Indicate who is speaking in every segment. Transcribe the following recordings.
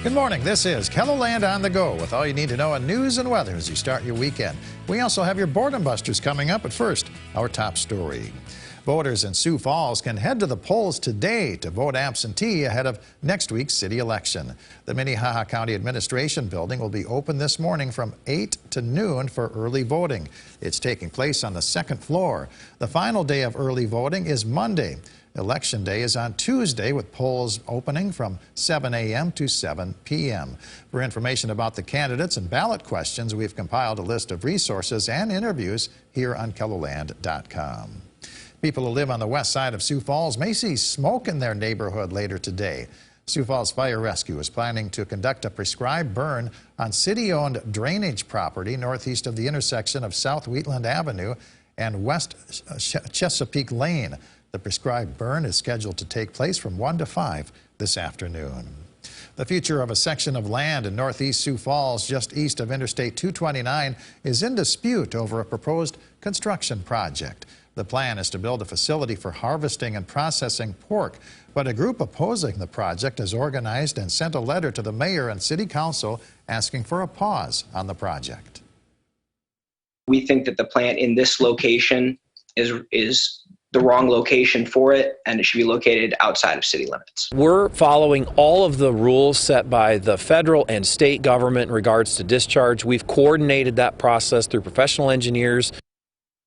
Speaker 1: Good morning. This is KELOLAND on the go with all you need to know on news and weather as you start your weekend. We also have your boredom busters coming up, but first, our top story. Voters in Sioux Falls can head to the polls today to vote absentee ahead of next week's city election. The Minnehaha County Administration Building will be open this morning from 8 to noon for early voting. It's taking place on the second floor. The final day of early voting is Monday. Election Day is on Tuesday with polls opening from 7 a.m. to 7 p.m. For information about the candidates and ballot questions, we've compiled a list of resources and interviews here on KELOLAND.com. People who live on the west side of Sioux Falls may see smoke in their neighborhood later today. Sioux Falls Fire Rescue is planning to conduct a prescribed burn on city-owned drainage property northeast of the intersection of South Wheatland Avenue and West Chesapeake Lane. The prescribed burn is scheduled to take place from 1 to 5 this afternoon. The future of a section of land in northeast Sioux Falls, just east of Interstate 229, is in dispute over a proposed construction project. The plan is to build a facility for harvesting and processing pork, but a group opposing the project has organized and sent a letter to the mayor and city council asking for a pause on the project.
Speaker 2: We think that the plant in this location is the wrong location for it, and it should be located outside of city limits.
Speaker 3: We're following all of the rules set by the federal and state government in regards to discharge. We've coordinated that process through professional engineers.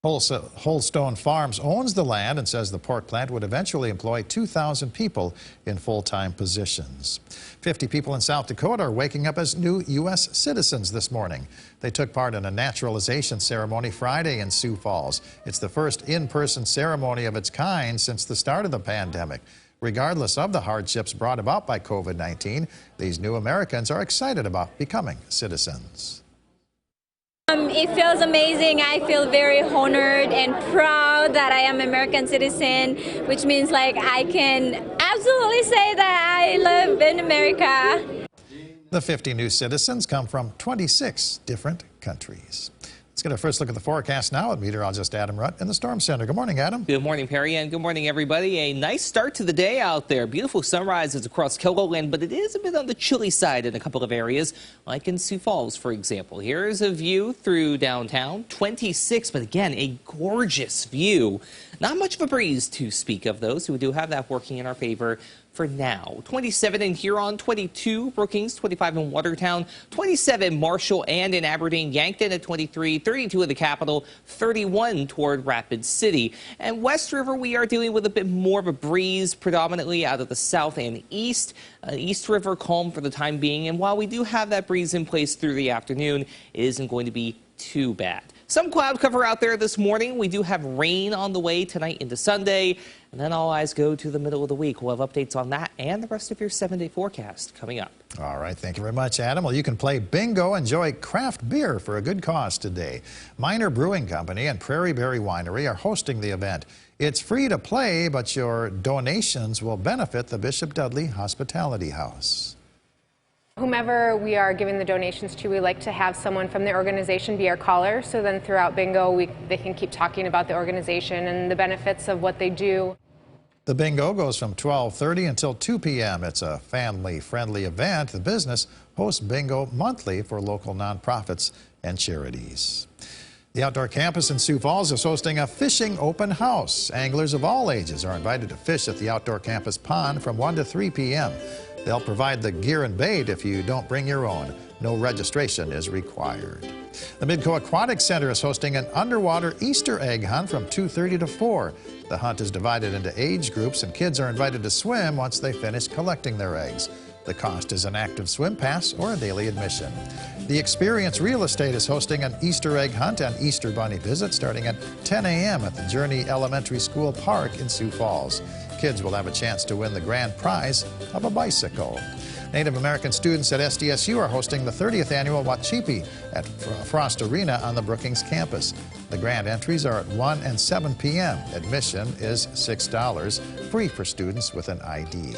Speaker 3: Holstone Farms owns the land and says the pork plant would eventually employ 2,000 people in full-time positions. 50 people in South Dakota are waking up as new U.S. citizens this morning. They took part in a naturalization ceremony Friday in Sioux Falls. It's the first in-person ceremony of its kind since the start of the pandemic. Regardless of the hardships brought about by COVID-19, these new Americans are excited about becoming citizens.
Speaker 4: It feels amazing. I feel very honored and proud that I am an American citizen, which means like I can absolutely say that I live in America.
Speaker 1: The 50 new citizens come from 26 different countries. Let's get our first look at the forecast now with meteorologist Adam Rutt in the Storm Center. Good morning, Adam.
Speaker 5: Good morning, Perry, and good morning, everybody. A nice start to the day out there. Beautiful sunrises across KELOLAND, but it is a bit on the chilly side in a couple of areas, like in Sioux Falls, for example. Here's a view through downtown, 26, but again, a gorgeous view. Not much of a breeze to speak of, though, so we do have that working in our favor for now. 27 in Huron, 22 Brookings, 25 in Watertown, 27 Marshall and in Aberdeen, Yankton at 23, 32 in the capital, 31 toward Rapid City. And West River, we are dealing with a bit more of a breeze, predominantly out of the south and east. East River calm for the time being, and while we do have that breeze in place through the afternoon, it isn't going to be too bad. Some cloud cover out there this morning. We do have rain on the way tonight into Sunday, and then all eyes go to the middle of the week. We'll have updates on that and the rest of your 7-day forecast coming up.
Speaker 1: All right, thank you very much, Adam. Well, you can play bingo, enjoy craft beer for a good cause today. Minor Brewing Company and Prairie Berry Winery are hosting the event. It's free to play, but your donations will benefit the Bishop Dudley Hospitality House.
Speaker 6: Whomever we are giving the donations to, we like to have someone from the organization be our caller, so then throughout bingo they can keep talking about the organization and the benefits of what they do.
Speaker 1: The bingo goes from 12:30 until 2 p.m. It's a family-friendly event. The business hosts bingo monthly for local nonprofits and charities. The outdoor campus in Sioux Falls is hosting a fishing open house. Anglers of all ages are invited to fish at the outdoor campus pond from 1 to 3 p.m. They'll provide the gear and bait if you don't bring your own. No registration is required. The Midco Aquatic Center is hosting an underwater Easter egg hunt from 2:30 to 4. The hunt is divided into age groups, and kids are invited to swim once they finish collecting their eggs. The cost is an active swim pass or a daily admission. The Experience Real Estate is hosting an Easter egg hunt and Easter bunny visit starting at 10 a.m. at the Journey Elementary School Park in Sioux Falls. Kids will have a chance to win the grand prize of a bicycle. Native American students at SDSU are hosting the 30th annual Wachipi at Frost Arena on the Brookings campus. The grand entries are at 1 and 7 p.m. Admission is $6, free for students with an ID.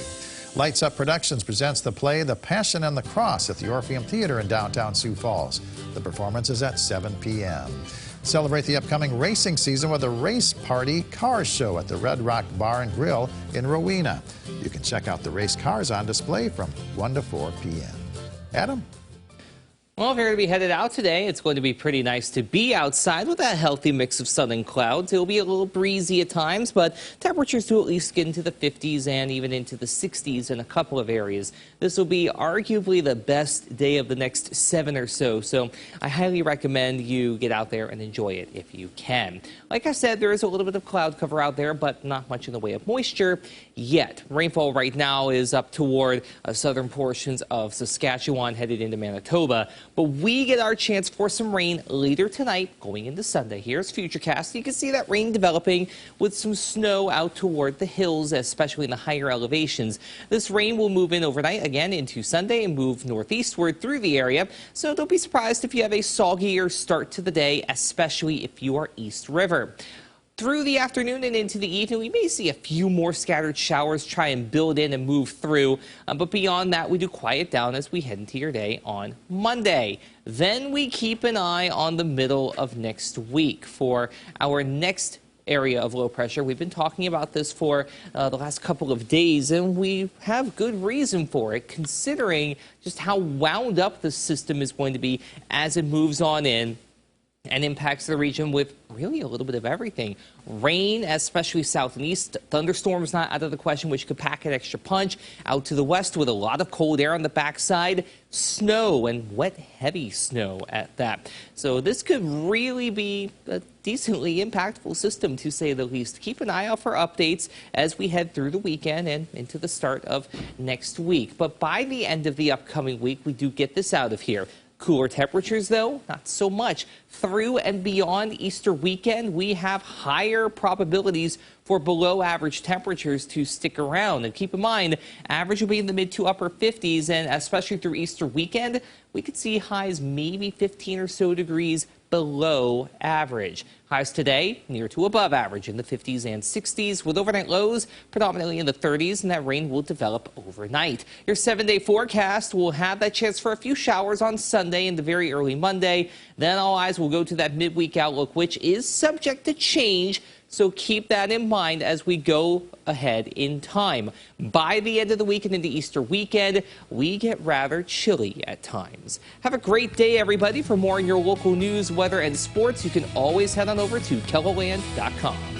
Speaker 1: Lights Up Productions presents the play The Passion and the Cross at the Orpheum Theater in downtown Sioux Falls. The performance is at 7 p.m. Celebrate the upcoming racing season with a race party car show at the Red Rock Bar and Grill in Rowena. You can check out the race cars on display from 1 to 4 p.m. Adam?
Speaker 5: Well, if you're going to be headed out today, it's going to be pretty nice to be outside with that healthy mix of sun and clouds. It'll be a little breezy at times, but temperatures do at least get into the 50s and even into the 60s in a couple of areas. This will be arguably the best day of the next 7 or so, so I highly recommend you get out there and enjoy it if you can. Like I said, there is a little bit of cloud cover out there, but not much in the way of moisture yet. Rainfall right now is up toward southern portions of Saskatchewan headed into Manitoba. But we get our chance for some rain later tonight going into Sunday. Here's Futurecast. You can see that rain developing with some snow out toward the hills, especially in the higher elevations. This rain will move in overnight again into Sunday and move northeastward through the area. So don't be surprised if you have a soggier start to the day, especially if you are East River. Through the afternoon and into the evening, we may see a few more scattered showers try and build in and move through. But beyond that, we do quiet down as we head into your day on Monday. Then we keep an eye on the middle of next week for our next area of low pressure. We've been talking about this for the last couple of days, and we have good reason for it, considering just how wound up the system is going to be as it moves on in and impacts the region with really a little bit of everything. Rain, especially south and east. Thunderstorms not out of the question, which could pack an extra punch. Out to the west with a lot of cold air on the backside. Snow and wet, heavy snow at that. So this could really be a decently impactful system, to say the least. Keep an eye out for updates as we head through the weekend and into the start of next week. But by the end of the upcoming week, we do get this out of here. Cooler temperatures, though, not so much. Through and beyond Easter weekend, we have higher probabilities for below average temperatures to stick around. And keep in mind, average will be in the mid to upper 50s, and especially through Easter weekend, we could see highs maybe 15 or so degrees below average. Highs today near to above average in the 50s and 60s, with overnight lows predominantly in the 30s, and that rain will develop overnight. Your 7-day forecast will have that chance for a few showers on Sunday into very early Monday. Then all eyes will go to that midweek outlook, which is subject to change. So keep that in mind as we go ahead in time. By the end of the week and into Easter weekend, we get rather chilly at times. Have a great day, everybody. For more on your local news, weather, and sports, you can always head on over to KELOLAND.com.